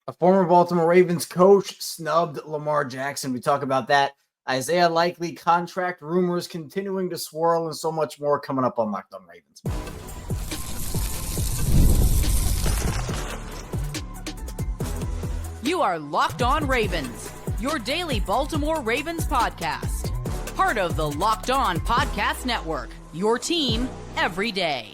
A former Baltimore Ravens coach snubbed Lamar Jackson. We talk about that. Isaiah Likely contract rumors continuing to swirl and so much more coming up on Locked On Ravens. You are Locked On Ravens, your daily Baltimore Ravens podcast. Part of the Locked On Podcast Network, your team every day.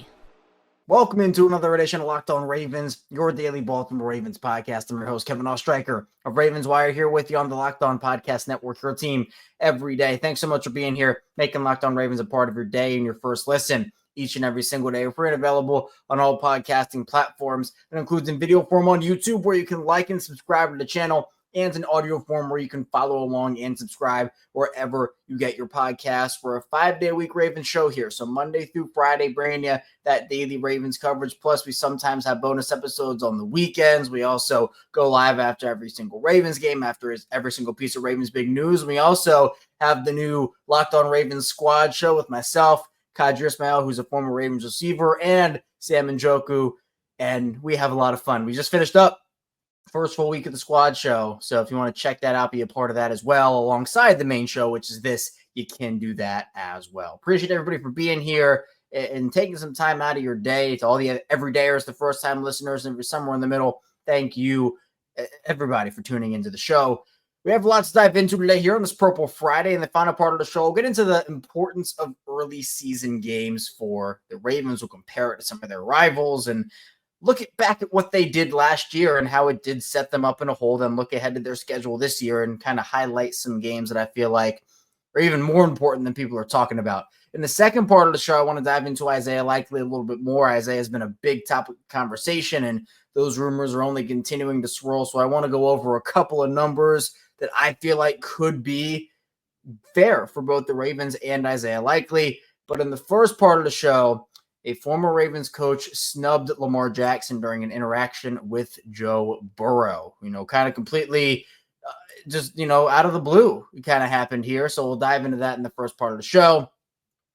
Welcome into another edition of Locked On Ravens, your daily Baltimore Ravens podcast. I'm your host, Kevin Oestreicher of Ravens Wire, here with you on the Locked On Podcast Network, your team every day. Thanks so much for being here, making Locked On Ravens a part of your day and your first listen each and every single day. We're free and available on all podcasting platforms. That includes in video form on YouTube, where you can like and subscribe to the channel, and in audio form where you can follow along and subscribe wherever you get your podcasts. We're a 5-day-a-week Ravens show here, so Monday through Friday, bringing you that daily Ravens coverage. Plus, we sometimes have bonus episodes on the weekends. We also go live after every single Ravens game, after every single piece of Ravens big news. We also have the new Locked On Ravens Squad show with myself, Kadir Ismail, who's a former Ravens receiver, and Sam Njoku, and we have a lot of fun. We just finished up first full week of the squad show. So if you want to check that out, be a part of that as well, alongside the main show, which is this, you can do that as well. Appreciate everybody for being here and taking some time out of your day. To all the everydayers, the first time listeners, and for somewhere in the middle, thank you everybody for tuning into the show. We have lots to dive into today here on this Purple Friday. In the final part of the show, we'll get into the importance of early season games for the Ravens. We'll compare it to some of their rivals and look back at what they did last year and how it did set them up in a hole, then look ahead to their schedule this year and kind of highlight some games that I feel like are even more important than people are talking about. In the second part of the show, I want to dive into Isaiah Likely a little bit more. Isaiah has been a big topic of conversation, and those rumors are only continuing to swirl. So I want to go over a couple of numbers that I feel like could be fair for both the Ravens and Isaiah Likely. But in the first part of the show, a former Ravens coach snubbed Lamar Jackson during an interaction with Joe Burrow. Kind of completely out of the blue. It kind of happened here. So we'll dive into that in the first part of the show.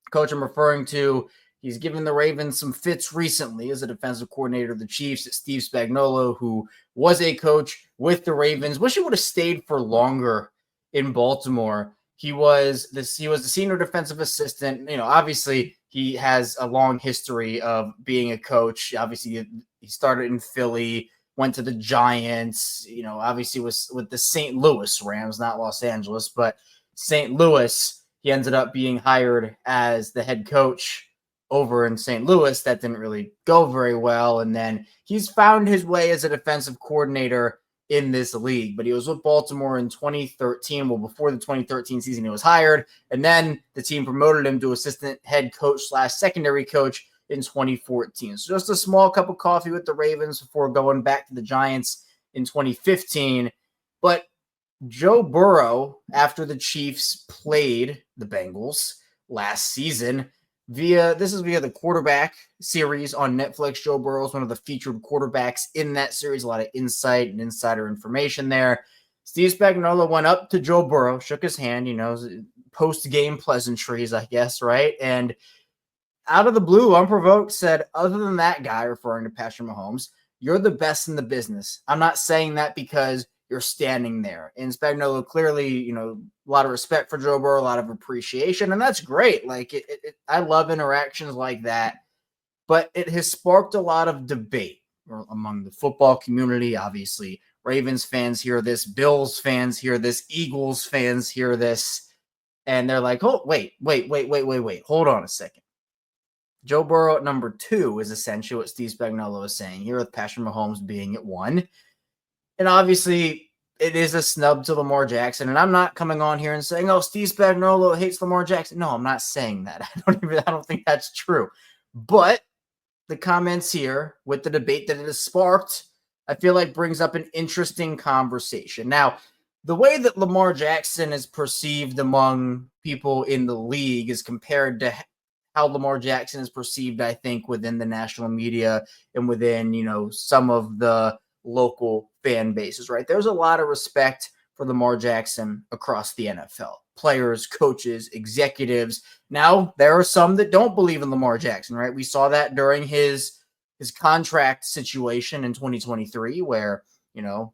Coach I'm referring to, he's given the Ravens some fits recently as a defensive coordinator of the Chiefs, Steve Spagnuolo, who was a coach with the Ravens. Wish he would have stayed for longer in Baltimore. He was the senior defensive assistant. Obviously he has a long history of being a coach. Obviously he started in Philly, went to the Giants, obviously was with the St. Louis Rams, not Los Angeles, but St. Louis. He ended up being hired as the head coach over in St. Louis. That didn't really go very well. And then he's found his way as a defensive coordinator in this league, but he was with Baltimore in 2013. Well, before the 2013 season, he was hired, and then the team promoted him to assistant head coach / secondary coach in 2014. So just a small cup of coffee with the Ravens before going back to the Giants in 2015. But Joe Burrow, after the Chiefs played the Bengals last season, via the quarterback series on Netflix. Joe Burrow is one of the featured quarterbacks in that series. A lot of insight and insider information there. Steve Spagnuolo went up to Joe Burrow, shook his hand, post-game pleasantries, I guess, right? And out of the blue, unprovoked, said, other than that guy, referring to Patrick Mahomes, you're the best in the business. I'm not saying that because you're standing there. And Spagnuolo clearly, a lot of respect for Joe Burrow, a lot of appreciation, and that's great. Like, I love interactions like that, but it has sparked a lot of debate among the football community. Obviously, Ravens fans hear this, Bills fans hear this, Eagles fans hear this, and they're like, oh, wait, hold on a second. Joe Burrow at number 2 is essentially what Steve Spagnuolo is saying here, with Patrick Mahomes being at 1. And obviously, it is a snub to Lamar Jackson. And I'm not coming on here and saying, oh, Steve Spagnuolo hates Lamar Jackson. No, I'm not saying that. I don't think that's true. But the comments here with the debate that it has sparked, I feel like brings up an interesting conversation. Now, the way that Lamar Jackson is perceived among people in the league is compared to how Lamar Jackson is perceived, I think, within the national media and within, some of the local fan bases, right? There's a lot of respect for Lamar Jackson across the NFL. Players, coaches, executives. Now, there are some that don't believe in Lamar Jackson, right? We saw that during his contract situation in 2023 where,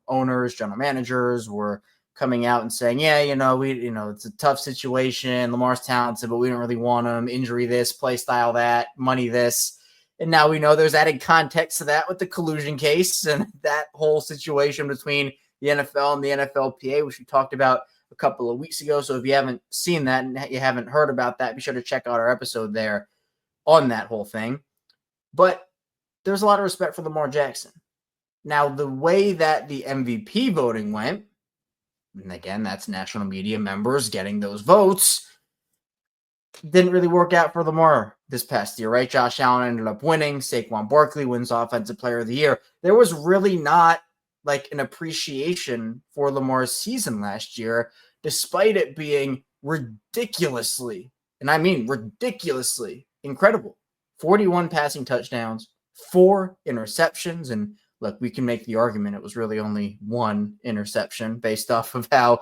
owners, general managers were coming out and saying, yeah, it's a tough situation. Lamar's talented, but we don't really want him. Injury this, play style that, money this. And now we know there's added context to that with the collusion case and that whole situation between the NFL and the NFLPA, which we talked about a couple of weeks ago. So if you haven't seen that and you haven't heard about that, be sure to check out our episode there on that whole thing. But there's a lot of respect for Lamar Jackson. Now, the way that the MVP voting went, and again, that's national media members getting those votes, didn't really work out for Lamar this past year, right? Josh Allen ended up winning. Saquon Barkley wins Offensive Player of the Year. There was really not like an appreciation for Lamar's season last year, despite it being ridiculously, and I mean ridiculously incredible. 41 passing touchdowns, 4 interceptions, and look, we can make the argument it was really only 1 interception based off of how,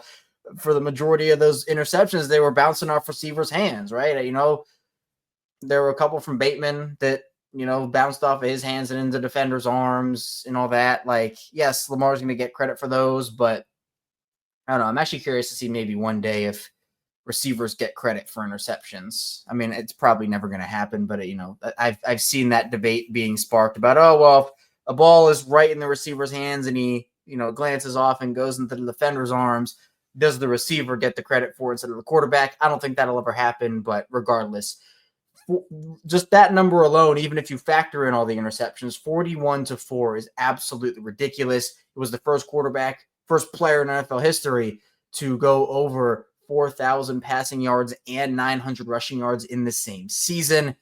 for the majority of those interceptions, they were bouncing off receivers' hands, right? There were a couple from Bateman that, bounced off of his hands and into defenders' arms and all that. Like, yes, Lamar's going to get credit for those, but I don't know. I'm actually curious to see maybe one day if receivers get credit for interceptions. I mean, it's probably never going to happen, but, I've seen that debate being sparked about, if a ball is right in the receiver's hands and he, glances off and goes into the defender's arms, does the receiver get the credit for it instead of the quarterback? I don't think that'll ever happen, but regardless, just that number alone, even if you factor in all the interceptions, 41-4 is absolutely ridiculous. It was the first player in NFL history to go over 4,000 passing yards and 900 rushing yards in the same season.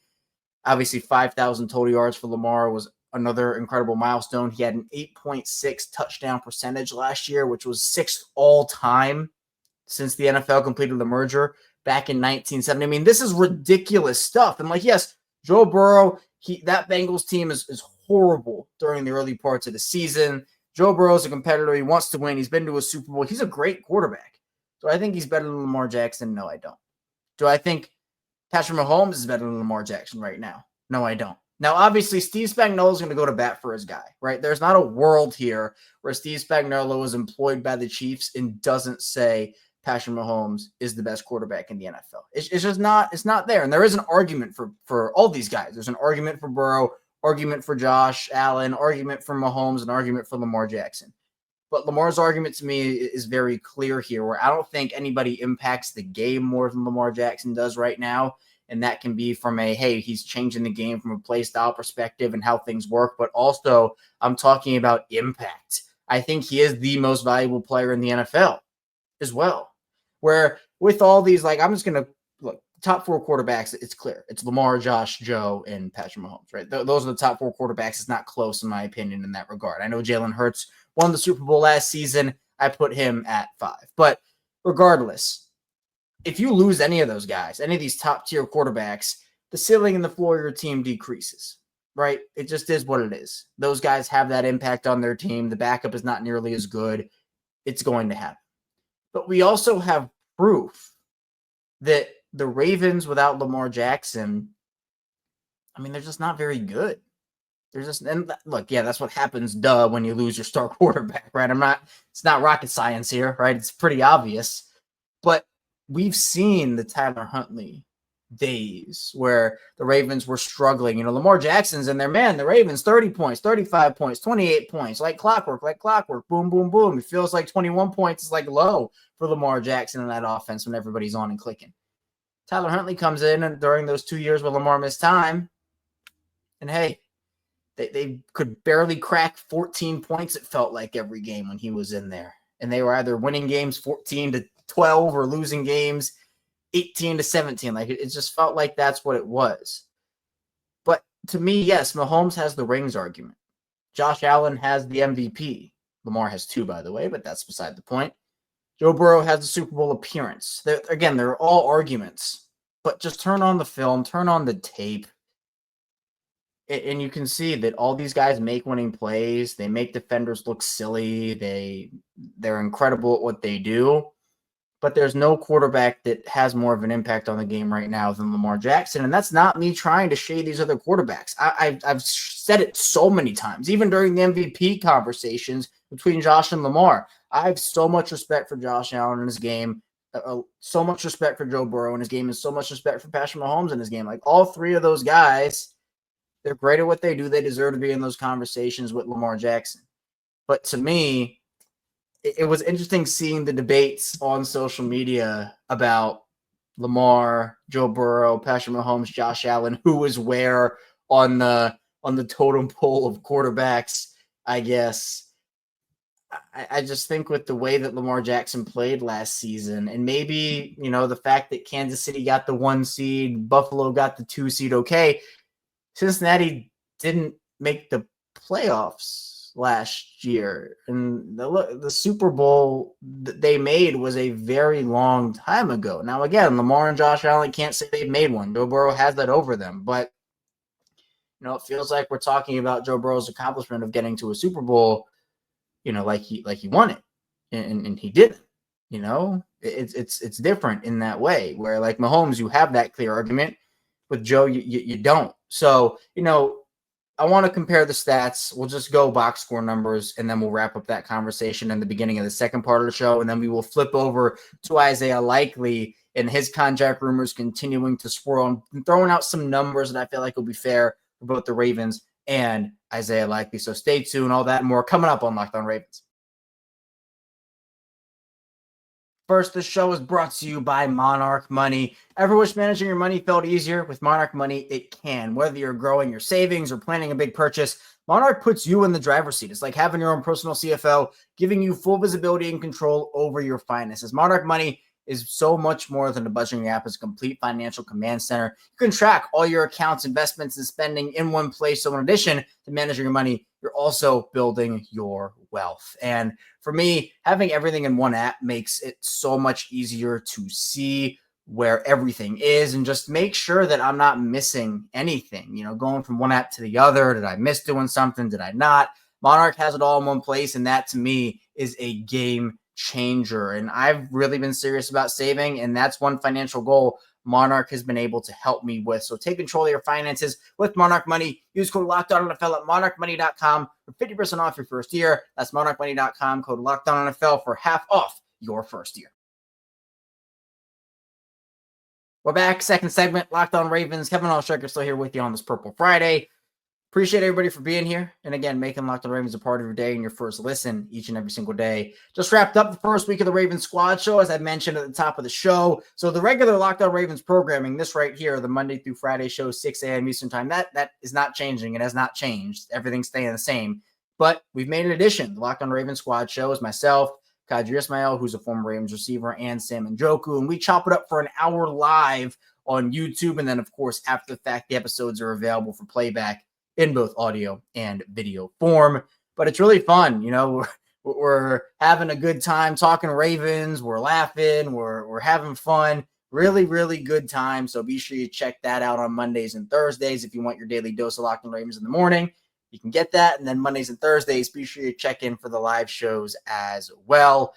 Obviously, 5,000 total yards for Lamar was another incredible milestone. He had an 8.6 touchdown percentage last year, which was 6th all time since the NFL completed the merger back in 1970. I mean, this is ridiculous stuff. And yes, Joe Burrow, that Bengals team is horrible during the early parts of the season. Joe Burrow is a competitor. He wants to win. He's been to a Super Bowl. He's a great quarterback. Do I think he's better than Lamar Jackson? No, I don't. Do I think Patrick Mahomes is better than Lamar Jackson right now? No, I don't. Now, obviously, Steve Spagnuolo is going to go to bat for his guy, right? There's not a world here where Steve Spagnuolo is employed by the Chiefs and doesn't say Patrick Mahomes is the best quarterback in the NFL. It's just not. It's not there. And there is an argument for all these guys. There's an argument for Burrow, argument for Josh Allen, argument for Mahomes, an argument for Lamar Jackson. But Lamar's argument to me is very clear here, where I don't think anybody impacts the game more than Lamar Jackson does right now. And that can be from he's changing the game from a play style perspective and how things work. But also, I'm talking about impact. I think he is the most valuable player in the NFL as well. Where with all these, I'm just going to look, top 4 quarterbacks, it's clear. It's Lamar, Josh, Joe, and Patrick Mahomes, right? Those are the top 4 quarterbacks. It's not close, in my opinion, in that regard. I know Jalen Hurts won the Super Bowl last season. I put him at 5. But regardless, if you lose any of those guys, any of these top-tier quarterbacks, the ceiling and the floor of your team decreases, right? It just is what it is. Those guys have that impact on their team. The backup is not nearly as good. It's going to happen. But we also have proof that the Ravens without Lamar Jackson, they're just not very good. And look, yeah, that's what happens, when you lose your star quarterback, right? It's not rocket science here, right? It's pretty obvious. But we've seen the Tyler Huntley days where the Ravens were struggling. Lamar Jackson's in there, man, the Ravens, 30 points, 35 points, 28 points, like clockwork, boom, boom, boom. It feels like 21 points is low for Lamar Jackson in that offense when everybody's on and clicking. Tyler Huntley comes in and during those 2 years where Lamar missed time, and they could barely crack 14 points, it felt like, every game when he was in there. And they were either winning games 14-12 or losing games 18-17. It just felt like that's what it was. But to me, yes, Mahomes has the rings argument. Josh Allen has the MVP. Lamar has 2, by the way, but that's beside the point. Joe Burrow has the Super Bowl appearance. They're all arguments. But just turn on the film, turn on the tape, and you can see that all these guys make winning plays. They make defenders look silly. They're incredible at what they do. but there's no quarterback that has more of an impact on the game right now than Lamar Jackson. And that's not me trying to shade these other quarterbacks. I've said it so many times, even during the MVP conversations between Josh and Lamar. I have so much respect for Josh Allen in his game, so much respect for Joe Burrow in his game, and so much respect for Patrick Mahomes in his game. Like, all three of those guys, they're great at what they do. They deserve to be in those conversations with Lamar Jackson. But to me, it was interesting seeing the debates on social media about Lamar, Joe Burrow, Patrick Mahomes, Josh Allen, who was where on the totem pole of quarterbacks, I guess. I just think with the way that Lamar Jackson played last season, and maybe, the fact that Kansas City got the 1 seed, Buffalo got the 2 seed, okay, Cincinnati didn't make the playoffs last year, and the Super Bowl that they made was a very long time ago. Now, again, Lamar and Josh Allen can't say they've made one. Joe Burrow has that over them, but it feels like we're talking about Joe Burrow's accomplishment of getting to a Super Bowl, like he won it, and he didn't. It's different in that way, where like Mahomes, you have that clear argument. With Joe, you don't. So, I want to compare the stats. We'll just go box score numbers, and then we'll wrap up that conversation in the beginning of the second part of the show. And then we will flip over to Isaiah Likely and his contract rumors continuing to swirl, and throwing out some numbers that I feel like will be fair for both the Ravens and Isaiah Likely. So stay tuned. All that and more coming up on Locked On Ravens. First, the show is brought to you by Monarch Money. Ever wish managing your money felt easier? With Monarch Money, it can. Whether you're growing your savings or planning a big purchase, Monarch puts you in the driver's seat. It's like having your own personal CFO, giving you full visibility and control over your finances. Monarch Money is so much more than a budgeting app. It's a complete financial command center. You can track all your accounts, investments, and spending in one place. So in addition to managing your money, you're also building your wealth. And for me, having everything in one app makes it so much easier to see where everything is and just make sure that I'm not missing anything. Going from one app to the other. Did I miss doing something? Did I not? Monarch has it all in one place, and that to me is a game changer. And I've really been serious about saving, and that's one financial goal Monarch has been able to help me with. So take control of your finances with Monarch Money. Use code LOCKEDONNFL at monarchmoney.com for 50% off your first year. That's monarchmoney.com, code LOCKEDONNFL for half off your first year. We're back, second segment, Locked On Ravens. Kevin Oestreicher still here with you on this Purple Friday. Appreciate everybody for being here. And again, making Locked On Ravens a part of your day and your first listen each and every single day. Just wrapped up the first week of the Ravens squad show, as I mentioned at the top of the show. So the regular Locked On Ravens programming, this right here, the Monday through Friday show, 6 a.m. Eastern time, that is not changing. It has not changed. Everything's staying the same. But we've made an addition. The Locked On Ravens squad show is myself, Kadri Ismail, who's a former Ravens receiver, and Sam Njoku. And we chop it up for an hour live on YouTube. And then, of course, after the fact, the episodes are available for playback in both audio and video form. But it's really fun. We're having a good time talking Ravens. We're laughing. We're having fun. Really, really good time. So be sure you check that out on Mondays and Thursdays. If you want your daily dose of Locked On Ravens in the morning, you can get that. And then Mondays and Thursdays, be sure you check in for the live shows as well.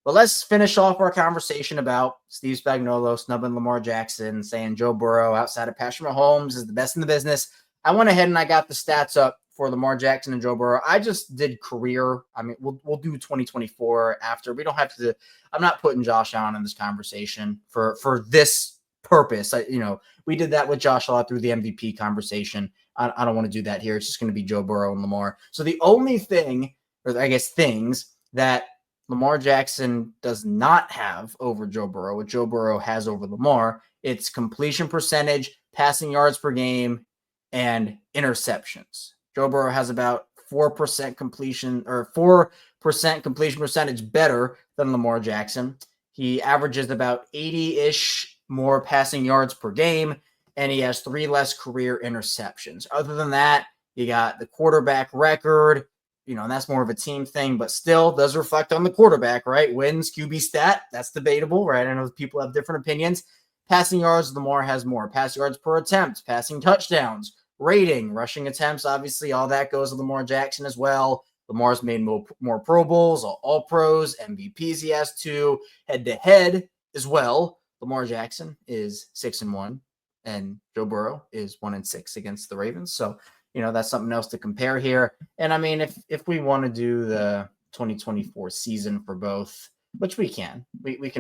But let's finish off our conversation about Steve Spagnuolo snubbing Lamar Jackson, saying Joe Burrow outside of Patrick Mahomes is the best in the business. I went ahead and I got the stats up for Lamar Jackson and Joe Burrow. I just did career. I mean, we'll do 2024 after. We don't have to. I'm not putting Josh Allen in this conversation for this purpose. We did that with Josh Allen through the MVP conversation. I don't want to do that here. It's just going to be Joe Burrow and Lamar. So the only thing, or I guess things that Lamar Jackson does not have over Joe Burrow, what Joe Burrow has over Lamar, it's completion percentage, passing yards per game, and interceptions. Joe Burrow has about 4% completion percentage better than Lamar Jackson. He averages about 80-ish more passing yards per game, and he has 3 less career interceptions. Other than that, you got the quarterback record, and that's more of a team thing, but still does reflect on the quarterback, right? Wins, QB stat, that's debatable, right? I know people have different opinions. Passing yards, Lamar has more. Passing yards per attempt, passing touchdowns, rating, rushing attempts, obviously all that goes to Lamar Jackson as well. Lamar's made more Pro Bowls, all pros, MVPs he has 2, head-to-head as well. Lamar Jackson is 6-1, and Joe Burrow is 1-6 against the Ravens. So, that's something else to compare here. And I mean, if we want to do the 2024 season for both, which we can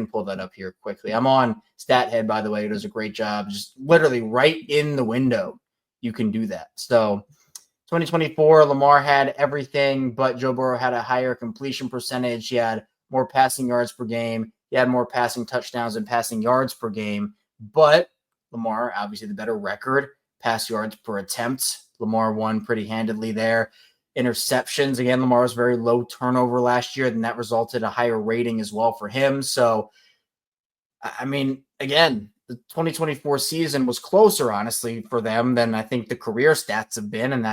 pull that up here quickly. I'm on StatHead, by the way. It does a great job. Just literally right in the window, you can do that. So 2024, Lamar had everything, but Joe Burrow had a higher completion percentage. He had more passing yards per game. He had more passing touchdowns and passing yards per game. But Lamar, obviously the better record, pass yards per attempt. Lamar won pretty handedly there. Interceptions, again, Lamar was very low turnover last year, and that resulted in a higher rating as well for him. So, I mean, again, the 2024 season was closer, honestly, for them than I think the career stats have been, and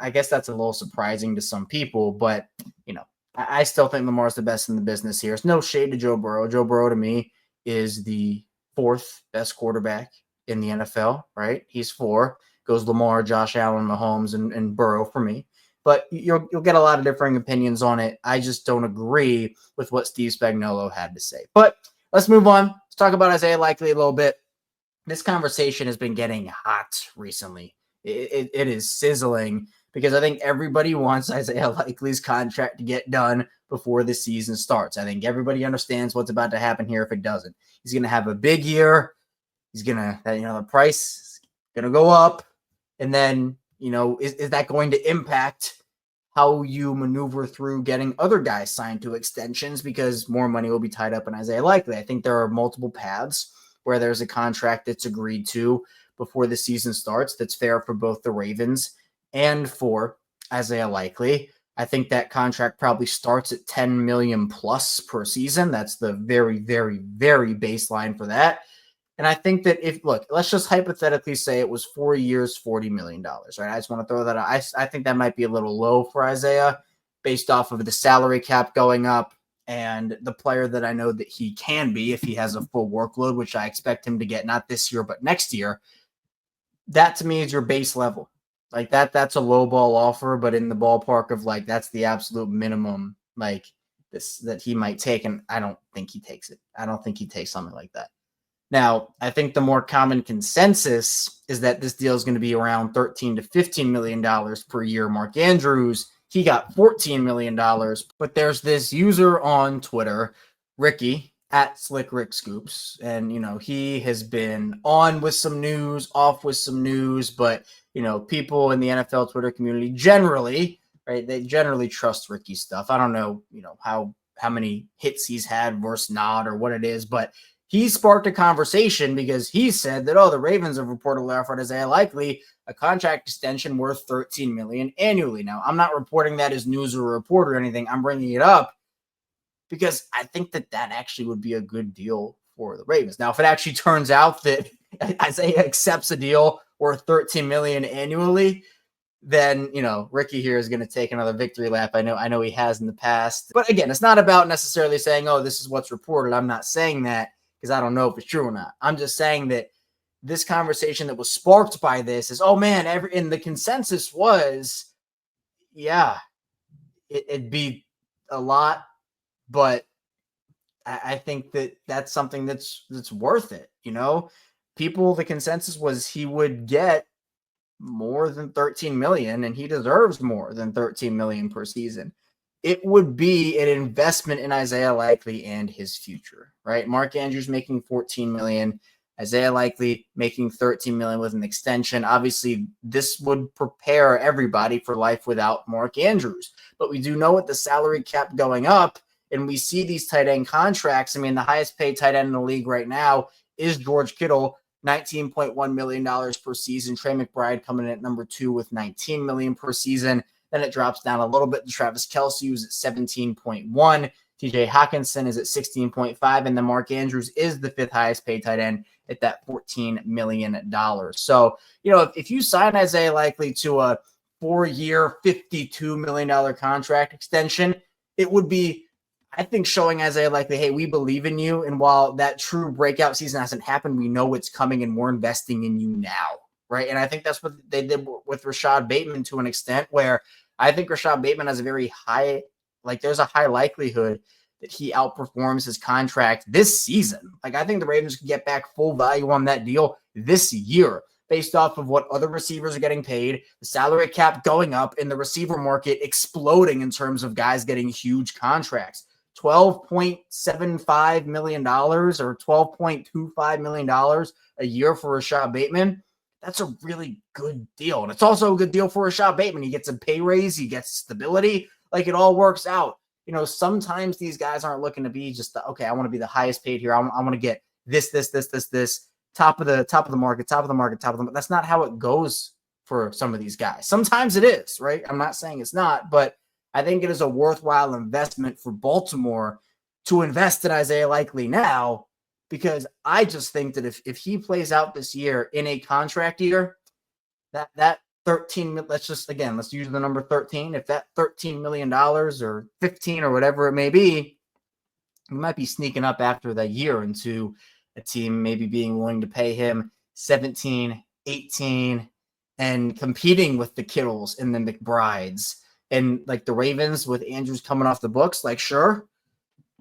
I guess that's a little surprising to some people, but, I still think Lamar's the best in the business here. It's no shade to Joe Burrow. Joe Burrow, to me, is the 4th best quarterback in the NFL, right? He's 4. Goes Lamar, Josh Allen, Mahomes, and Burrow for me. But you'll get a lot of differing opinions on it. I just don't agree with what Steve Spagnuolo had to say. But let's move on. Let's talk about Isaiah Likely a little bit. This conversation has been getting hot recently. It is sizzling because I think everybody wants Isaiah Likely's contract to get done before the season starts. I think everybody understands what's about to happen here if it doesn't. He's going to have a big year. He's going to, the price is going to go up. And then, is that going to impact how you maneuver through getting other guys signed to extensions because more money will be tied up in Isaiah Likely? I think there are multiple paths where there's a contract that's agreed to before the season starts that's fair for both the Ravens and for Isaiah Likely. I think that contract probably starts at $10 million plus per season. That's the very, very, very baseline for that. And I think that let's just hypothetically say it was 4 years, $40 million, right? I just want to throw that out. I think that might be a little low for Isaiah based off of the salary cap going up and the player that I know that he can be if he has a full workload, which I expect him to get not this year, but next year. That to me is your base level. Like that's a low ball offer, but in the ballpark of that's the absolute minimum that he might take. And I don't think he takes it. I don't think he takes something like that. Now, I think the more common consensus is that this deal is going to be around $13 to $15 million per year. Mark Andrews, he got $14 million, but there's this user on Twitter, Ricky, at Slick Rick Scoops, and, he has been on with some news, off with some news, but, people in the NFL Twitter community generally, right, they generally trust Ricky's stuff. I don't know, how many hits he's had versus not or what it is, but he sparked a conversation because he said that, the Ravens have reportedly offered Isaiah Likely a contract extension worth $13 million annually. Now, I'm not reporting that as news or report or anything. I'm bringing it up because I think that actually would be a good deal for the Ravens. Now, if it actually turns out that Isaiah accepts a deal worth $13 million annually, then, Ricky here is going to take another victory lap. I know he has in the past. But again, it's not about necessarily saying, this is what's reported. I'm not saying that, because I don't know if it's true or not. I'm just saying that this conversation that was sparked by this is, and the consensus was, it'd be a lot, but I think that's something that's worth it. The consensus was he would get more than $13 million, and he deserves more than $13 million per season. It would be an investment in Isaiah Likely and his future, right? Mark Andrews making $14 million, Isaiah Likely making $13 million with an extension. Obviously, this would prepare everybody for life without Mark Andrews. But we do know with the salary cap going up, and we see these tight end contracts. I mean, the highest paid tight end in the league right now is George Kittle, $19.1 million per season. Trey McBride coming in at number 2 with $19 million per season. Then it drops down a little bit to Travis Kelce, who's at 17.1. TJ Hawkinson is at 16.5. And then Mark Andrews is the 5th highest paid tight end at that $14 million. So, if you sign Isaiah Likely to a 4-year, $52 million contract extension, it would be, I think, showing Isaiah Likely, hey, we believe in you. And while that true breakout season hasn't happened, we know it's coming and we're investing in you now. right? And I think that's what they did with Rashod Bateman to an extent, where I think Rashod Bateman has a very high, like there's a high likelihood that he outperforms his contract this season. Like I think the Ravens can get back full value on that deal this year based off of what other receivers are getting paid, the salary cap going up, and the receiver market exploding in terms of guys getting huge contracts. $12.75 million or $12.25 million a year for Rashod Bateman. That's a really good deal. And it's also a good deal for Rashod Bateman. He gets a pay raise, he gets stability, like it all works out. You know, sometimes these guys aren't looking to be just, okay, I want to be the highest paid here. I want to get this, top of the market. That's not how it goes for some of these guys. Sometimes it is, right? I'm not saying it's not, but I think it is a worthwhile investment for Baltimore to invest in Isaiah Likely now, because I just think that if he plays out this year in a contract year, that 13, let's use the number 13. If that $13 million or 15 or whatever it may be, we might be sneaking up after the year into a team maybe being willing to pay him 17, 18, and competing with the Kittles and the McBrides. And like the Ravens with Andrews coming off the books, like sure.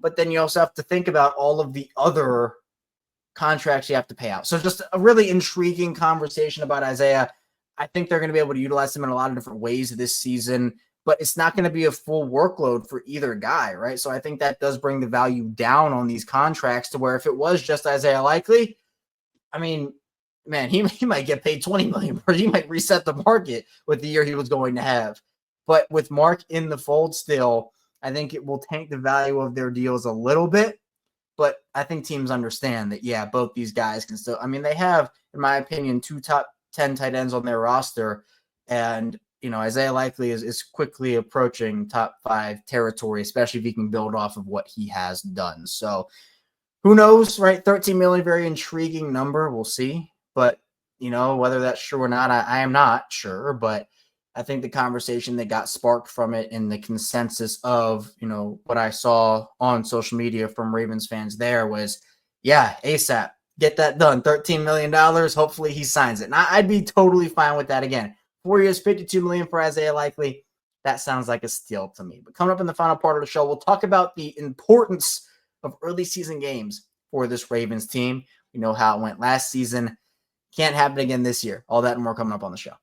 But then you also have to think about all of the other contracts you have to pay out. So just a really intriguing conversation about Isaiah. I think they're going to be able to utilize him in a lot of different ways this season, but it's not going to be a full workload for either guy, right? So I think that does bring the value down on these contracts to where if it was just Isaiah Likely, I mean, man, he might get paid $20 million, or he might reset the market with the year he was going to have. But with Mark in the fold still, I think it will tank the value of their deals a little bit. But I think teams understand that, yeah, both these guys can still, I mean, they have, in my opinion, 2 top 10 tight ends on their roster. And, you know, Isaiah Likely is quickly approaching top 5 territory, especially if he can build off of what he has done. So who knows, right? 13 million, very intriguing number. We'll see. But, you know, whether that's true or not, I am not sure. But I think the conversation that got sparked from it and the consensus of, you know, what I saw on social media from Ravens fans there was, yeah, ASAP, get that done. $13 million. Hopefully he signs it. And I'd be totally fine with that again. 4 years, $52 million for Isaiah Likely. That sounds like a steal to me. But coming up in the final part of the show, we'll talk about the importance of early season games for this Ravens team. We know how it went last season. Can't happen again this year. All that and more coming up on the show.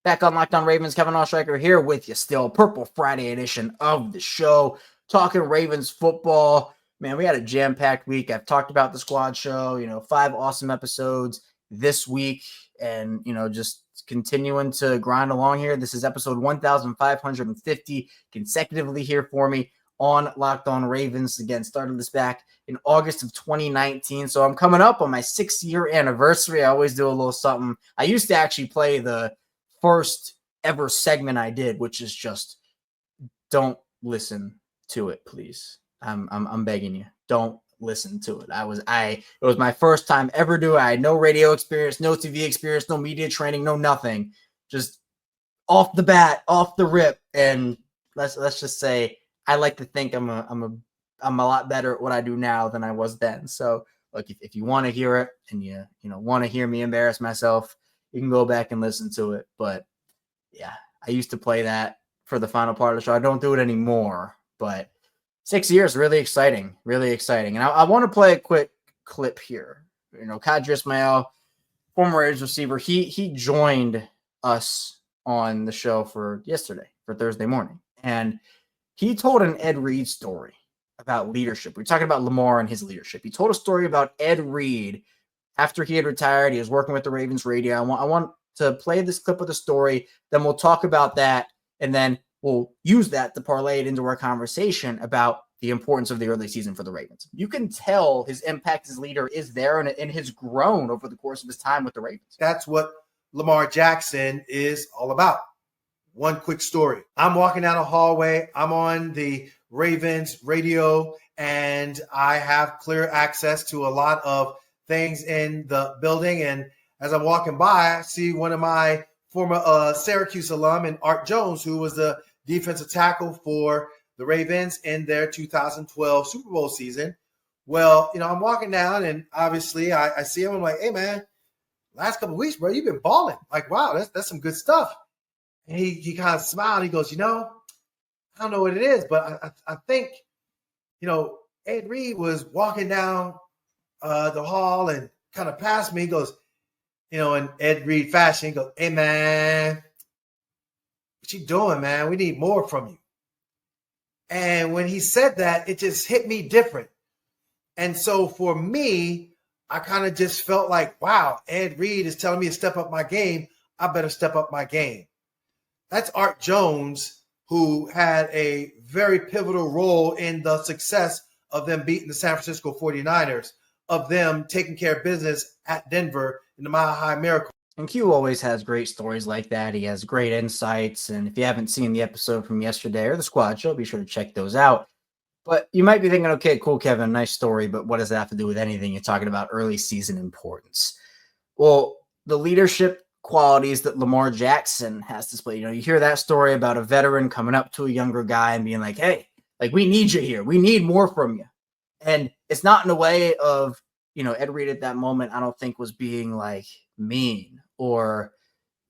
Back on Locked On Ravens, Kevin Oestreicher here with you still. Purple Friday edition of the show. Talking Ravens football. Man, we had a jam-packed week. I've talked about the squad show, you know, 5 awesome episodes this week. And, you know, just continuing to grind along here. This is episode 1,550 consecutively here for me on Locked On Ravens. Again, started this back in August of 2019. So I'm coming up on my 6-year anniversary. I always do a little something. I used to actually play the first ever segment I did, which is just don't listen to it, please. I'm begging you. Don't listen to it. It was my first time ever doing it. I had no radio experience, no TV experience, no media training, no nothing. Just off the bat, off the rip. And let's just say I like to think I'm a lot better at what I do now than I was then. So look, if you want to hear it and you want to hear me embarrass myself, you can go back and listen to it. But yeah, I used to play that for the final part of the show. I don't do it anymore, but 6 years, really exciting, really exciting. And I want to play a quick clip here. You know, Kadri Ismail, former Raiders receiver, he joined us on the show for Thursday morning. And he told an Ed Reed story about leadership. We're talking about Lamar and his leadership. He told a story about Ed Reed after he had retired. He was working with the Ravens radio. I want to play this clip of the story. Then we'll talk about that. And then we'll use that to parlay it into our conversation about the importance of the early season for the Ravens. You can tell his impact as leader is there and has grown over the course of his time with the Ravens. That's what Lamar Jackson is all about. One quick story. I'm walking down a hallway. I'm on the Ravens radio, and I have clear access to a lot of things in the building. And as I'm walking by, I see one of my former Syracuse alum, and Art Jones, who was the defensive tackle for the Ravens in their 2012 Super Bowl season, Well, I'm walking down, and obviously I see him. I'm like, hey, man, last couple of weeks, bro, you've been balling. Like, wow, that's some good stuff. And he kind of smiled. He goes, I don't know what it is, but I think, Ed Reed was walking down the hall and kind of passed me. He goes, in Ed Reed fashion, he goes, hey, man, what you doing, man? We need more from you. And when he said that, it just hit me different. And so for me, I kind of just felt like, wow, Ed Reed is telling me to step up my game. I better step up my game. That's Art Jones, who had a very pivotal role in the success of them beating the San Francisco 49ers, of them taking care of business at Denver in the Mile High Miracle. And Q always has great stories like that. He has great insights. And if you haven't seen the episode from yesterday or the squad show, be sure to check those out. But you might be thinking, okay, cool, Kevin, nice story, but what does that have to do with anything? You're talking about early season importance. Well, the leadership qualities that Lamar Jackson has displayed. You hear that story about a veteran coming up to a younger guy and being like, hey, like, we need you here. We need more from you. And it's not in a way of, Ed Reed at that moment, I don't think was being like mean or,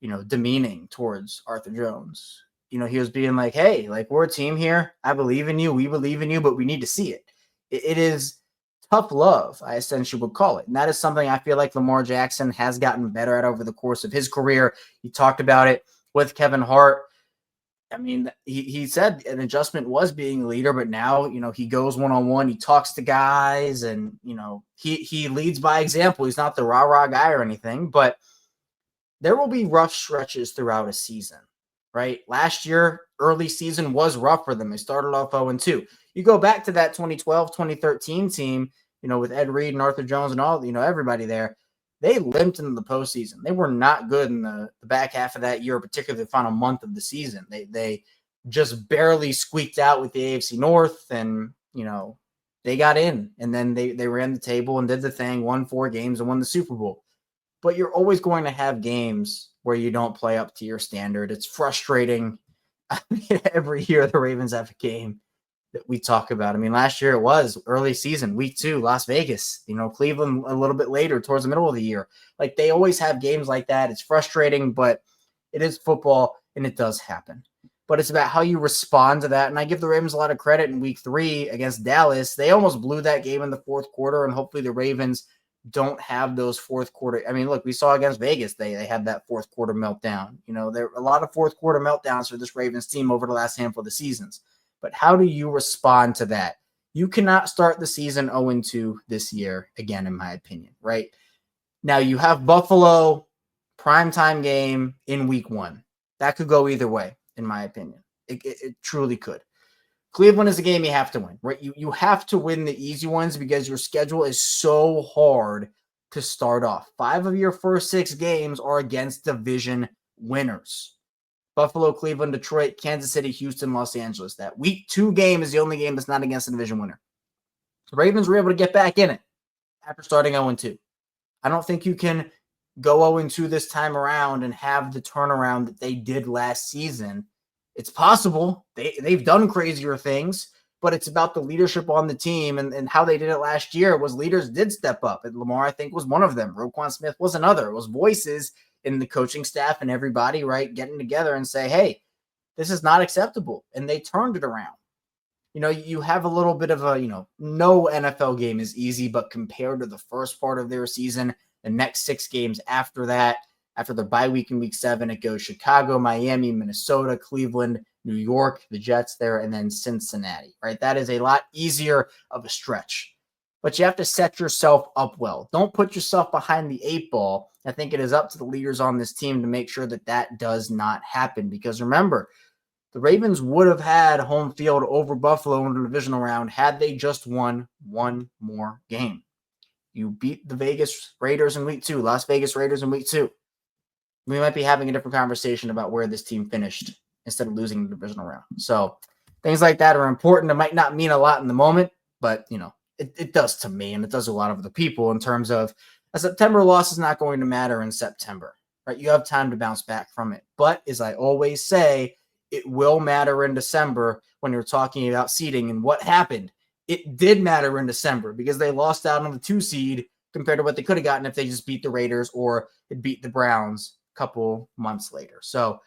demeaning towards Arthur Jones. He was being like, hey, like, we're a team here. I believe in you. We believe in you, but we need to see it. It is tough love, I essentially would call it. And that is something I feel like Lamar Jackson has gotten better at over the course of his career. He talked about it with Kevin Hart. I mean, he said an adjustment was being a leader, but now, he goes one-on-one, he talks to guys, and, he leads by example. He's not the rah-rah guy or anything, but there will be rough stretches throughout a season, right? Last year, early season was rough for them. They started off 0-2. You go back to that 2012, 2013 team, with Ed Reed and Arthur Jones and all, everybody there. They limped into the postseason. They were not good in the back half of that year, particularly the final month of the season. They just barely squeaked out with the AFC North, and, they got in. And then they ran the table and did the thing, won 4 games and won the Super Bowl. But you're always going to have games where you don't play up to your standard. It's frustrating. I mean, every year the Ravens have a game that we talk about. I mean, last year it was early season, week 2, Las Vegas, Cleveland a little bit later towards the middle of the year. Like, they always have games like that. It's frustrating, but it is football and it does happen. But it's about how you respond to that. And I give the Ravens a lot of credit in week 3 against Dallas. They almost blew that game in the fourth quarter, and hopefully the Ravens don't have those fourth quarter. I mean, look, we saw against Vegas, they had that fourth quarter meltdown. There are a lot of fourth quarter meltdowns for this Ravens team over the last handful of the seasons. But how do you respond to that? You cannot start the season 0-2 this year, again, in my opinion, right? Now, you have Buffalo, primetime game in week 1. That could go either way, in my opinion. It truly could. Cleveland is a game you have to win, right? You have to win the easy ones because your schedule is so hard to start off. 5 of your first 6 games are against division winners. Buffalo, Cleveland, Detroit, Kansas City, Houston, Los Angeles. That week 2 game is the only game that's not against a division winner. The Ravens were able to get back in it after starting 0-2. I don't think you can go 0-2 this time around and have the turnaround that they did last season. It's possible. They've done crazier things, but it's about the leadership on the team, and how they did it last year was leaders did step up. And Lamar, I think, was one of them. Roquan Smith was another. It was voices in the coaching staff and everybody, right, getting together and say, hey, this is not acceptable. And they turned it around. You have a little bit of a, no NFL game is easy, but compared to the first part of their season, the next 6 games after that, after the bye week in week 7, it goes Chicago, Miami, Minnesota, Cleveland, New York, the Jets there, and then Cincinnati, right? That is a lot easier of a stretch. But you have to set yourself up well. Don't put yourself behind the 8 ball. I think it is up to the leaders on this team to make sure that that does not happen. Because remember, the Ravens would have had home field over Buffalo in the divisional round had they just won 1 more game. You beat the Vegas Raiders in week 2, Las Vegas Raiders in week 2. We might be having a different conversation about where this team finished instead of losing the divisional round. So things like that are important. It might not mean a lot in the moment, but, it does to me, and it does a lot of other people in terms of a September loss is not going to matter in September, right? You have time to bounce back from it. But as I always say, it will matter in December when you're talking about seeding and what happened it did matter in December because they lost out on the 2 seed compared to what they could have gotten if they just beat the Raiders or had beat the Browns a couple months later. So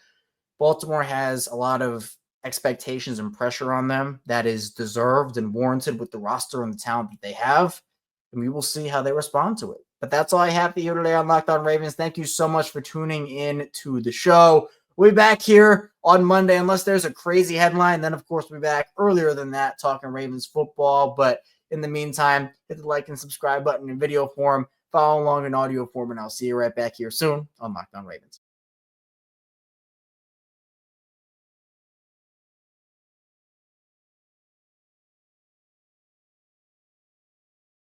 Baltimore has a lot of expectations and pressure on them that is deserved and warranted with the roster and the talent that they have. And we will see how they respond to it. But that's all I have for you today on Locked On Ravens. Thank you so much for tuning in to the show. We'll be back here on Monday, unless there's a crazy headline. Then, of course, we'll be back earlier than that talking Ravens football. But in the meantime, hit the like and subscribe button in video form, follow along in audio form, and I'll see you right back here soon on Locked On Ravens.